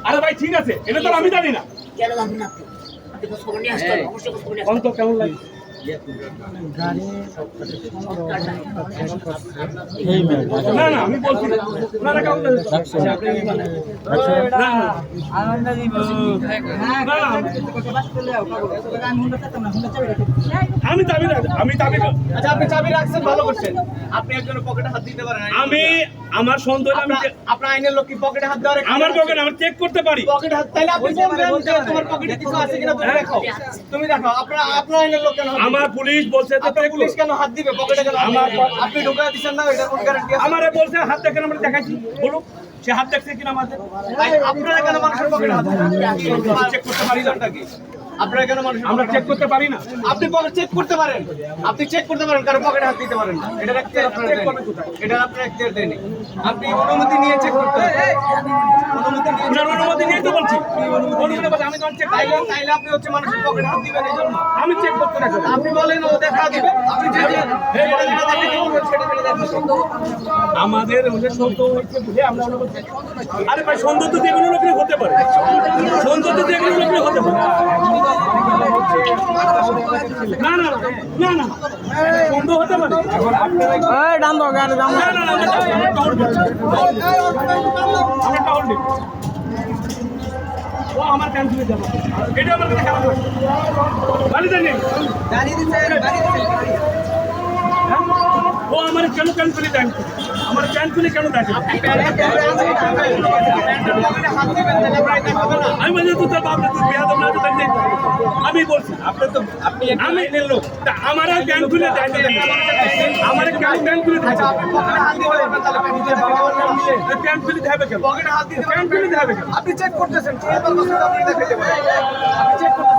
আরে ভাই ঠিক আছে, এটা তো আমি জানি না। কেন জানেন না? আপনি তো খবর নিয়ে আসতে হবে, অবশ্যই খবর নিয়ে আসতে অন্ত কেমন লাগে? না না আমি বলছি না, ওনারা কেমন লাগে? আমি চাবি রাখছি, আমি চাবি। আচ্ছা আপনি চাবি রাখছেন, ভালো করছেন। আপনি একজনের পকেটে হাত দিতে পারেন। আমি আমার সন্দেহ আমি আপনার আইনের লোক কি পকেটে হাত দেওয়ার? আমার পকেট আমি চেক করতে পারি। পকেটে হাত তাইলে আপনি বলবেন যে তোমার পকেটে কিছু আছে কিনা তুমি দেখো। তুমি দেখো আপনার আইনের লোক কেন? আমার পুলিশ বলছে তো আপনার পুলিশ কেন হাত দিবে পকেটে কেন? আমার আপনি ঢোকায় দিবেন না, এটা কোন গ্যারান্টি আছে? আমারে বলছে হাত দেখেন, আমরা দেখাচ্ছি, বলুন সে হাত দেখছে কিনা আমাদের। আপনারা কেন মানুষের পকেটে হাত দেন? চেক করতে পারি না। আপনারা কেন মানুষের আমরা চেক করতে পারি না। আপনি পকেট চেক করতে পারেন, আপনি চেক করতে পারেন, কারো পকেটে হাত দিতে পারেন না। এটা রাখতে আপনারা চেক করবেন কোথায়? এটা আপনারা এখতিয়ার দেননি। আপনি অনুমতি নিয়ে চেক করতে হবে। অনুমতি নিয়ে তো বলছি। অনুমতি বলছি আমি চেক তাইলে আপনি হচ্ছে মানুষের পকেটে হাত দিবেন এই জন্য। আমি চেক করতে রাখবো। আপনি বলেন ও দেখা দিবে, আপনি যেটা দেখে বলবেন সেটা দেখাবেন। আমাদের ওদের সন্দেহ হচ্ছে বুঝে আমরা ওরা বলছি আরে ভাই সন্দেহ তো যেগুলো লোকের হতে পারে, সন্দেহ তো যেগুলো লোকের হতে পারে। না না না না সন্দেহ হতে পারে। ডান দাও গাড়ি দাও। না না আমরা টহল করছি, আমরা টহল দিই। ও আমার ক্যান্সেলে যাবো, এটা আমার কাছে খারাপ লাগে। গাড়ি দেন গাড়ি দিতে গাড়ি দিতে ও আমার কেন ক্যান্সেলে দেন, আমার ক্যান্সেলে কেন দেখেন? আমি বলছি তো তার বাপ তুই বিয়া দেব না তো তাই আমি বলছি আমি লোক আমার ক্যান খুলে দেয় না, আমার ক্যান খুলে দেয় ক্যান খুলে দেবে কেন? পকেটে হাত দিতে ক্যান খুলে দেবে কেন? আপনি চেক করতেছেন, আপনি চেক করতেছেন।